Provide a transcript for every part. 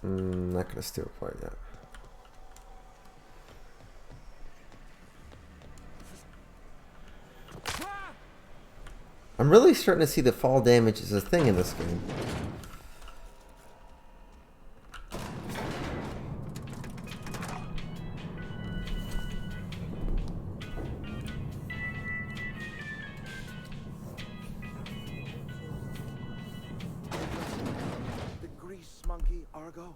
Not gonna steal a part yet. I'm really starting to see the fall damage as a thing in this game. The grease monkey, Argo?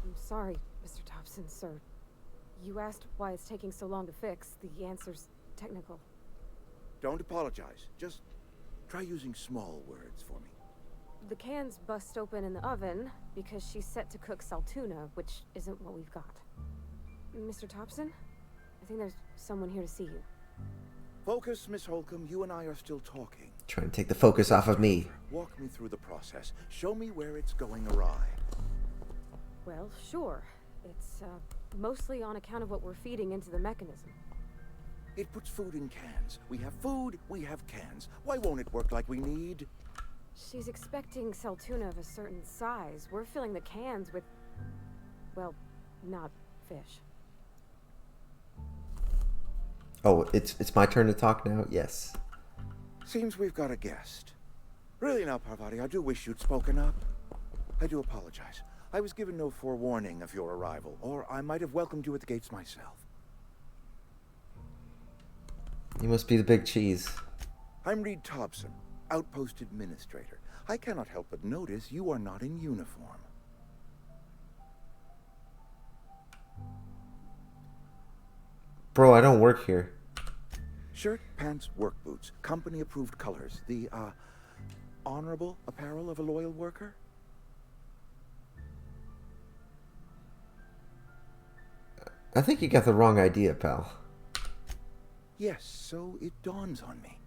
I'm sorry, Mr. Thompson, sir. You asked why it's taking so long to fix. The answer's technical. Don't apologize. Just try using small words for me. The cans bust open in the oven because she's set to cook saltuna, which isn't what we've got. Mr. Thompson? I think there's someone here to see you. Focus, Miss Holcomb. You and I are still talking. Trying to take the focus off of me. Walk me through the process. Show me where it's going awry. Well, sure. It's, mostly on account of what we're feeding into the mechanism. It puts food in cans. We have food, we have cans. Why won't it work like we need? She's expecting saltuna of a certain size. We're filling the cans with, well, not fish. Oh, it's my turn to talk now? Yes. Seems we've got a guest. Really now, Parvati, I do wish you'd spoken up. I do apologize. I was given no forewarning of your arrival, or I might have welcomed you at the gates myself. You must be the big cheese. I'm Reed Thompson, Outpost Administrator. I cannot help but notice you are not in uniform. Bro, I don't work here. Shirt, pants, work boots, company-approved colors. The, honorable apparel of a loyal worker? I think you got the wrong idea, pal. Yes, so it dawns on me.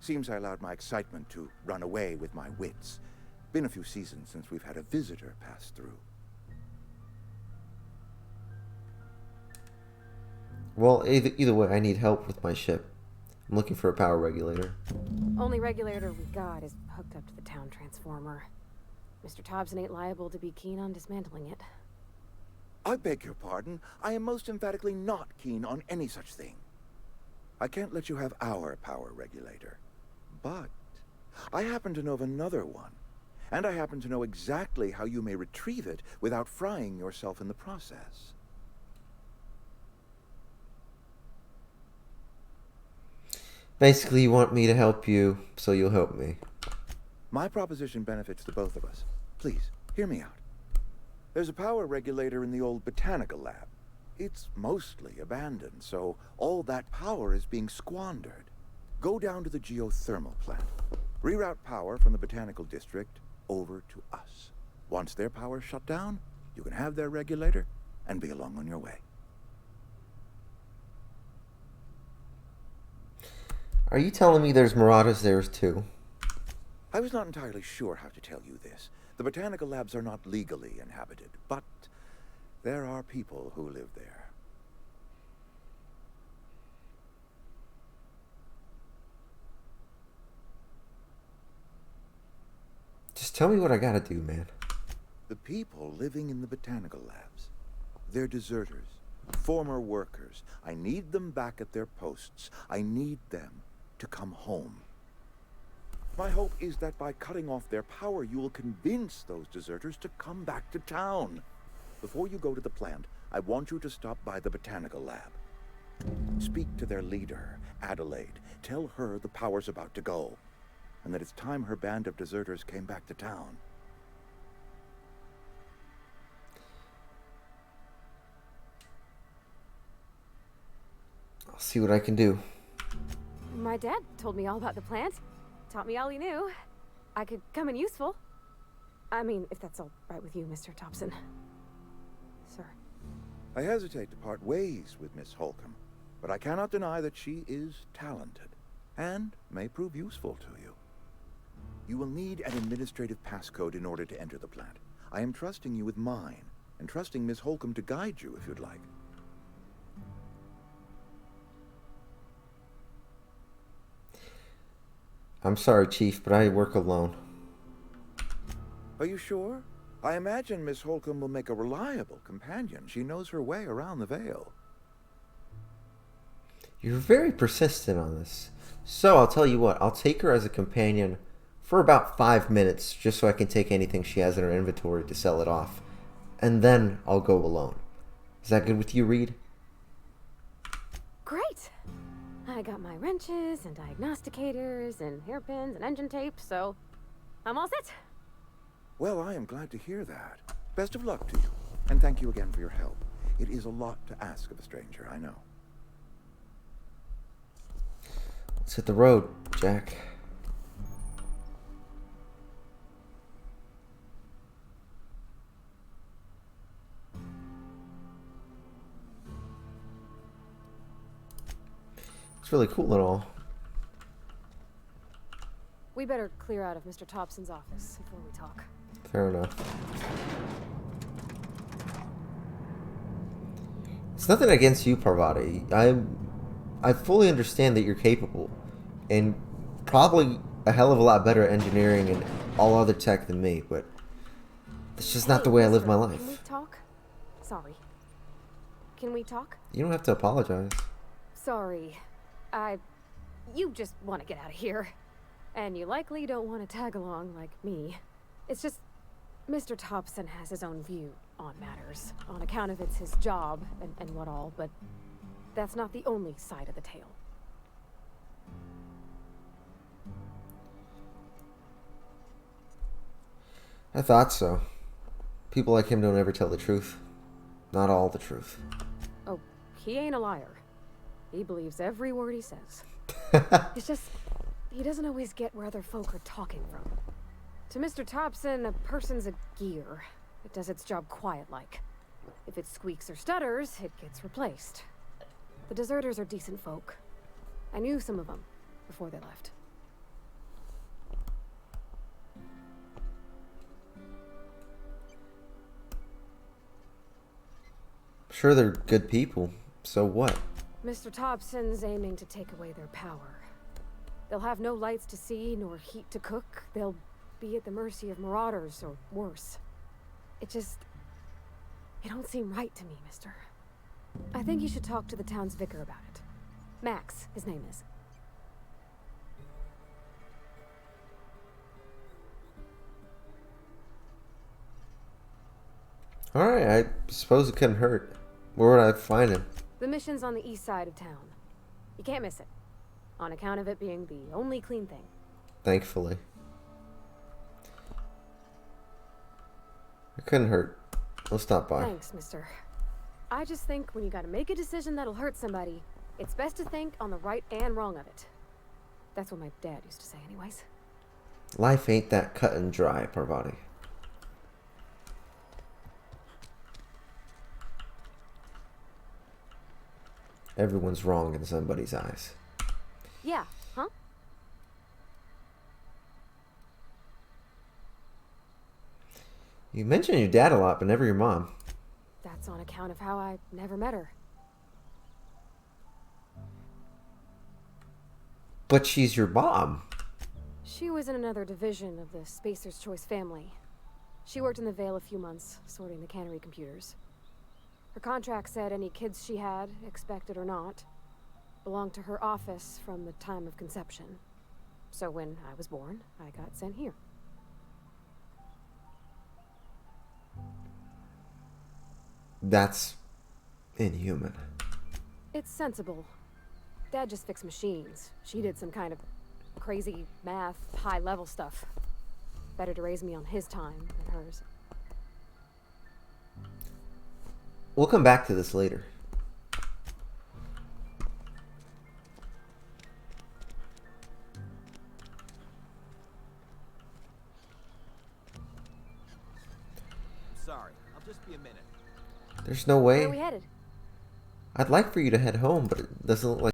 Seems I allowed my excitement to run away with my wits. Been a few seasons since we've had a visitor pass through. Well, either way, I need help with my ship. I'm looking for a power regulator. Only regulator we got is hooked up to the town transformer. Mr. Thompson ain't liable to be keen on dismantling it. I beg your pardon. I am most emphatically not keen on any such thing. I can't let you have our power regulator. But I happen to know of another one. And I happen to know exactly how you may retrieve it without frying yourself in the process. Basically, you want me to help you, so you'll help me. My proposition benefits the both of us. Please, hear me out. There's a power regulator in the old botanical lab. It's mostly abandoned, so all that power is being squandered. Go down to the geothermal plant. Reroute power from the botanical district over to us. Once their power's shut down, you can have their regulator and be along on your way. Are you telling me there's marauders there too? I was not entirely sure how to tell you this. The botanical labs are not legally inhabited, but there are people who live there. Just tell me what I gotta do, man. The people living in the botanical labs, they're deserters, former workers. I need them back at their posts. I need them to come home. My hope is that by cutting off their power, you will convince those deserters to come back to town. Before you go to the plant, I want you to stop by the botanical lab. Speak to their leader, Adelaide. Tell her the power's about to go, and that it's time her band of deserters came back to town. I'll see what I can do. My dad told me all about the plant. Taught me all he knew. I could come in useful. I mean, if that's all right with you, Mr. Thompson. Sir. I hesitate to part ways with Miss Holcomb, but I cannot deny that she is talented, and may prove useful to you. You will need an administrative passcode in order to enter the plant. I am trusting you with mine, and trusting Miss Holcomb to guide you if you'd like. I'm sorry, Chief, but I work alone. Are you sure? I imagine Miss Holcomb will make a reliable companion. She knows her way around the Vale. You're very persistent on this. So I'll tell you what, I'll take her as a companion for about 5 minutes, just so I can take anything she has in her inventory to sell it off. And then I'll go alone. Is that good with you, Reed? Great! I got my wrenches and diagnosticators and hairpins and engine tape, so I'm all set. Well, I am glad to hear that. Best of luck to you, and thank you again for your help. It is a lot to ask of a stranger, I know. Let's hit the road, Jack. It's really cool and all. We better clear out of Mr. Thompson's office before we talk. Fair enough. It's nothing against you, Parvati. I fully understand that you're capable, and probably a hell of a lot better at engineering and all other tech than me, but it's just not the way I live my life. Can we talk? Sorry. Can we talk? You don't have to apologize. Sorry. You just want to get out of here. And you likely don't want to tag along like me. It's just, Mr. Thompson has his own view on matters, on account of it's his job and what all, but that's not the only side of the tale. I thought so. People like him don't ever tell the truth. Not all the truth. Oh, he ain't a liar. He believes every word he says. It's just, he doesn't always get where other folk are talking from. To Mr. Thompson, a person's a gear. It does its job quiet-like. If it squeaks or stutters, it gets replaced. The deserters are decent folk. I knew some of them before they left. Sure, they're good people. So what? Mr. Thompson's aiming to take away their power. They'll have no lights to see, nor heat to cook. They'll be at the mercy of marauders, or worse. It don't seem right to me, mister. I think you should talk to the town's vicar about it. Max, his name is. Alright, I suppose it couldn't hurt. Where would I find him? The mission's on the east side of town. You can't miss it, on account of it being the only clean thing. Thankfully. It couldn't hurt. I'll stop by. Thanks, mister. I just think when you gotta make a decision that'll hurt somebody, it's best to think on the right and wrong of it. That's what my dad used to say anyways. Life ain't that cut and dry, Parvati. Everyone's wrong in somebody's eyes. Yeah, huh? You mention your dad a lot, but never your mom. That's on account of how I never met her. But she's your mom. She was in another division of the Spacer's Choice family. She worked in the Vale a few months, sorting the cannery computers. Her contract said any kids she had, expected or not, belonged to her office from the time of conception. So when I was born, I got sent here. That's inhuman. It's sensible. Dad just fixed machines. She did some kind of crazy math, high-level stuff. Better to raise me on his time than hers. We'll come back to this later. Sorry, I'll just be a minute. There's no Where way. are we headed? I'd like for you to head home, but it doesn't look like